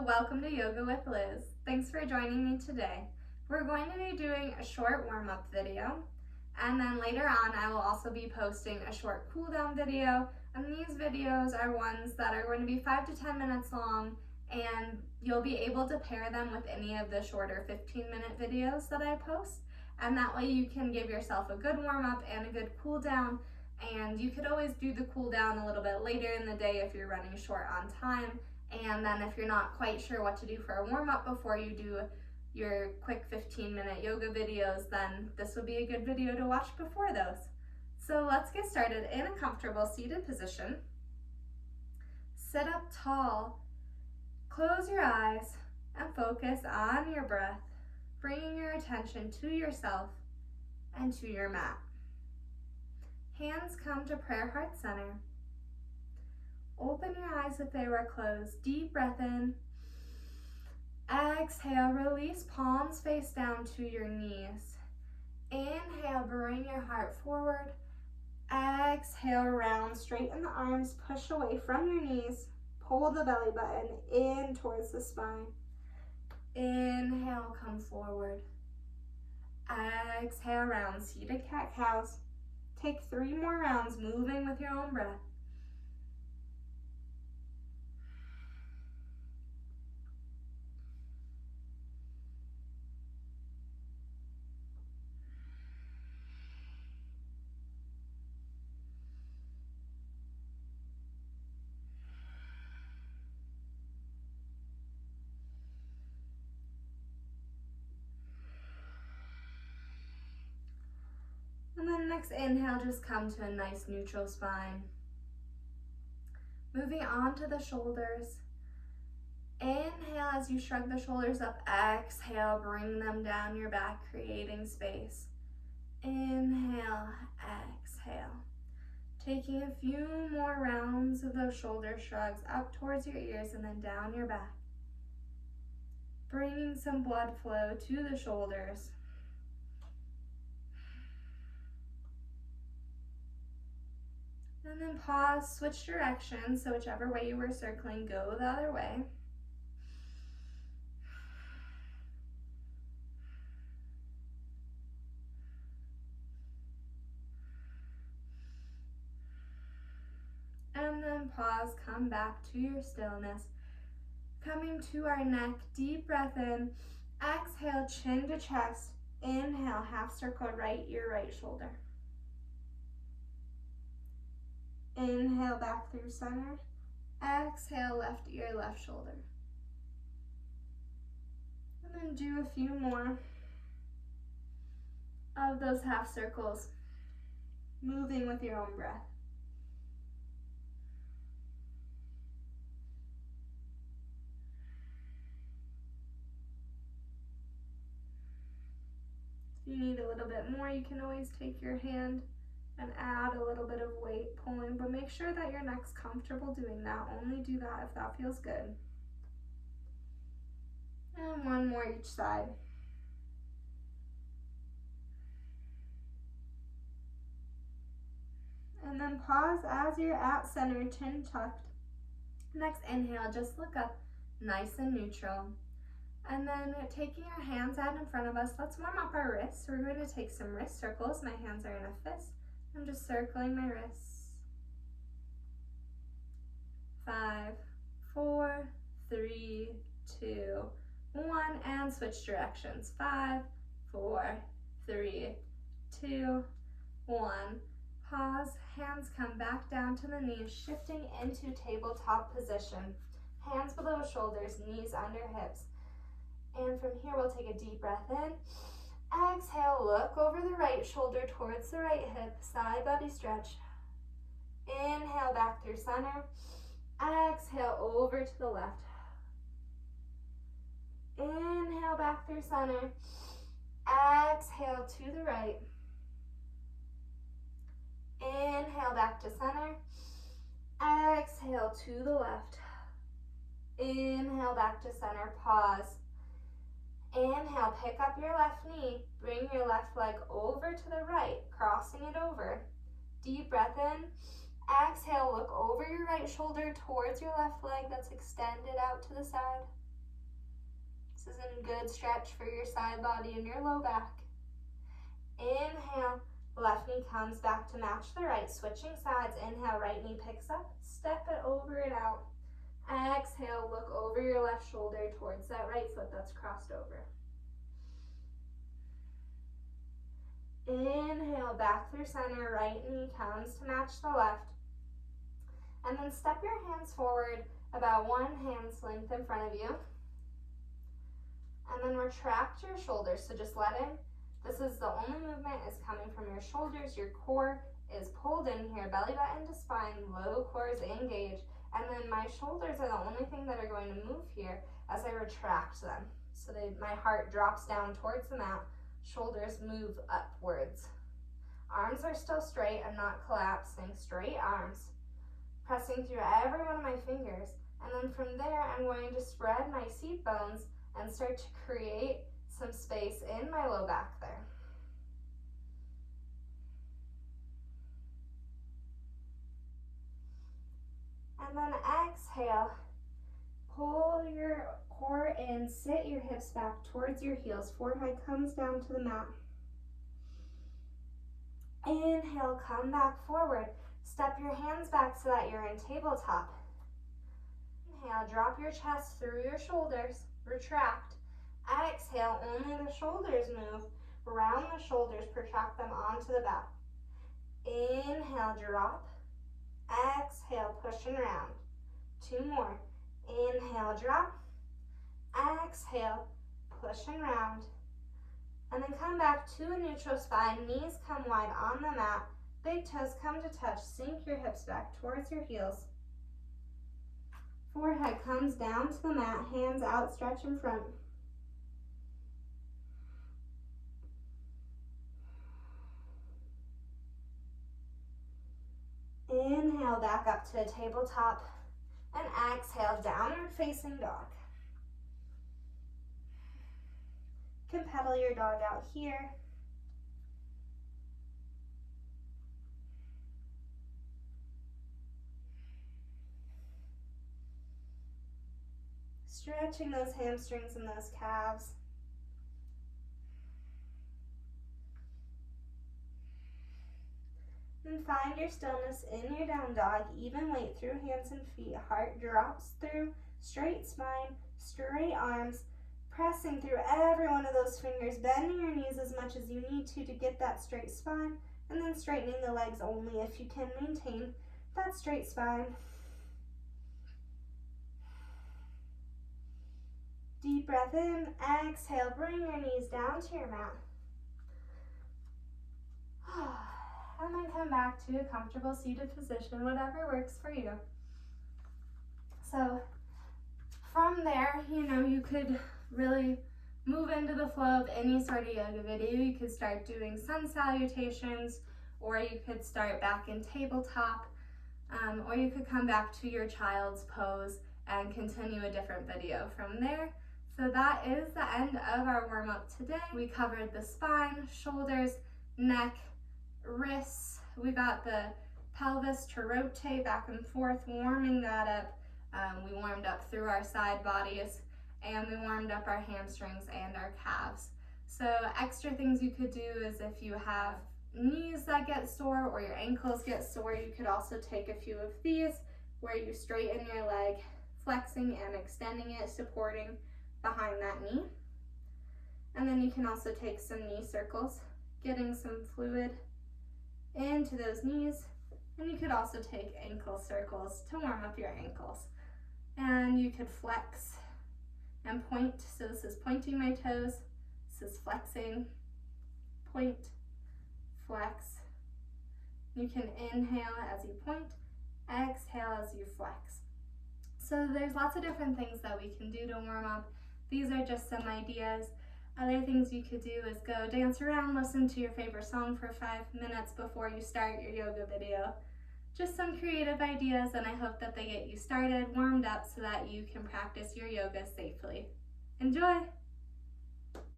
welcome to Yoga with Liz. Thanks for joining me today. We're going to be doing a short warm-up video, and then later on I will also be posting a short cool-down video, and these videos are ones that are going to be 5 to 10 minutes long, and you'll be able to pair them with any of the shorter 15-minute videos that I post, and that way you can give yourself a good warm-up and a good cool-down. And you could always do the cool down a little bit later in the day if you're running short on time. And then if you're not quite sure what to do for a warm up before you do your quick 15-minute yoga videos, then this would be a good video to watch before those. So let's get started in a comfortable seated position. Sit up tall, close your eyes, and focus on your breath, bringing your attention to yourself and to your mat. Hands come to prayer heart center. Open your eyes if they were closed. Deep breath in. Exhale, release palms face down to your knees. Inhale, bring your heart forward. Exhale, round, straighten the arms, push away from your knees. Pull the belly button in towards the spine. Inhale, come forward. Exhale, round, seated cat-cows. Take 3 more rounds, moving with your own breath. And then next inhale, just come to a nice neutral spine. Moving on to the shoulders. Inhale as you shrug the shoulders up. Exhale, bring them down your back, creating space. Inhale, exhale. Taking a few more rounds of those shoulder shrugs up towards your ears and then down your back. Bringing some blood flow to the shoulders. And then pause, switch directions, so whichever way you were circling, go the other way. And then pause, come back to your stillness. Coming to our neck, deep breath in. Exhale, chin to chest. Inhale, half circle right ear, right shoulder. Inhale back through center. Exhale, left ear, left shoulder. And then do a few more of those half circles, moving with your own breath. If you need a little bit more, you can always take your hand and add a little bit of weight pulling, but make sure that your neck's comfortable doing that. Only do that if that feels good. And one more each side. And then pause as you're at center, chin tucked. Next inhale, just look up, nice and neutral. And then taking our hands out in front of us, let's warm up our wrists. We're going to take some wrist circles. My hands are in a fist. I'm just circling my wrists. 5, 4, 3, 2, 1, and switch directions. 5, 4, 3, 2, 1. Pause, hands come back down to the knees, shifting into tabletop position. Hands below shoulders, knees under hips. And from here, we'll take a deep breath in. Exhale, look over the right shoulder towards the right hip, side body stretch. Inhale, back through center. Exhale, over to the left. Inhale, back through center. Exhale to the right. Inhale, back to center. Exhale to the left. Inhale, back to center, pause. Inhale, pick up your left knee, bring your left leg over to the right, crossing it over. Deep breath in. Exhale, look over your right shoulder towards your left leg that's extended out to the side. This is a good stretch for your side body and your low back. Inhale, left knee comes back to match the right, switching sides. Inhale, right knee picks up, step it over and out. Exhale, look over your left shoulder towards that right foot that's crossed over. Inhale, back through center, right knee comes to match the left. And then step your hands forward about 1 hand's length in front of you. And then retract your shoulders, so just let in. This is the only movement is coming from your shoulders. Your core is pulled in here, belly button to spine, low core is engaged. And then my shoulders are the only thing that are going to move here as I retract them. So my heart drops down towards the mat, shoulders move upwards. Arms are still straight, I'm not collapsing, straight arms. Pressing through every one of my fingers. And then from there, I'm going to spread my seat bones and start to create some space in my low back there. And then exhale, pull your core in, sit your hips back towards your heels, forehead comes down to the mat. Inhale, come back forward, step your hands back so that you're in tabletop. Inhale, drop your chest through your shoulders, retract. Exhale, only the shoulders move, round the shoulders, protract them onto the back. Inhale, drop. Exhale, push and round. 2 more. Inhale, drop. Exhale, push and round. And then come back to a neutral spine, knees come wide on the mat, big toes come to touch, sink your hips back towards your heels. Forehead comes down to the mat, hands outstretched in front. Inhale, back up to a tabletop, and exhale, downward facing dog. You can pedal your dog out here. Stretching those hamstrings and those calves. And find your stillness in your down dog, even weight through hands and feet, heart drops through, straight spine, straight arms, pressing through every one of those fingers, bending your knees as much as you need to get that straight spine, and then straightening the legs only if you can maintain that straight spine. Deep breath in, exhale, bring your knees down to your mat. And then come back to a comfortable seated position, whatever works for you. So from there, you could really move into the flow of any sort of yoga video. You could start doing sun salutations, or you could start back in tabletop, or you could come back to your child's pose and continue a different video from there. So that is the end of our warm-up today. We covered the spine, shoulders, neck, wrists. We got the pelvis to rotate back and forth, warming that up. We warmed up through our side bodies, and we warmed up our hamstrings and our calves. So extra things you could do is if you have knees that get sore or your ankles get sore, you could also take a few of these where you straighten your leg, flexing and extending it, supporting behind that knee. And then you can also take some knee circles, getting some fluid into those knees. And you could also take ankle circles to warm up your ankles. And you could flex and point. So this is pointing my toes. This is flexing, point, flex. You can inhale as you point, exhale as you flex. So there's lots of different things that we can do to warm up. These are just some ideas. Other things you could do is go dance around, listen to your favorite song for 5 minutes before you start your yoga video. Just some creative ideas, and I hope that they get you started, warmed up, so that you can practice your yoga safely. Enjoy!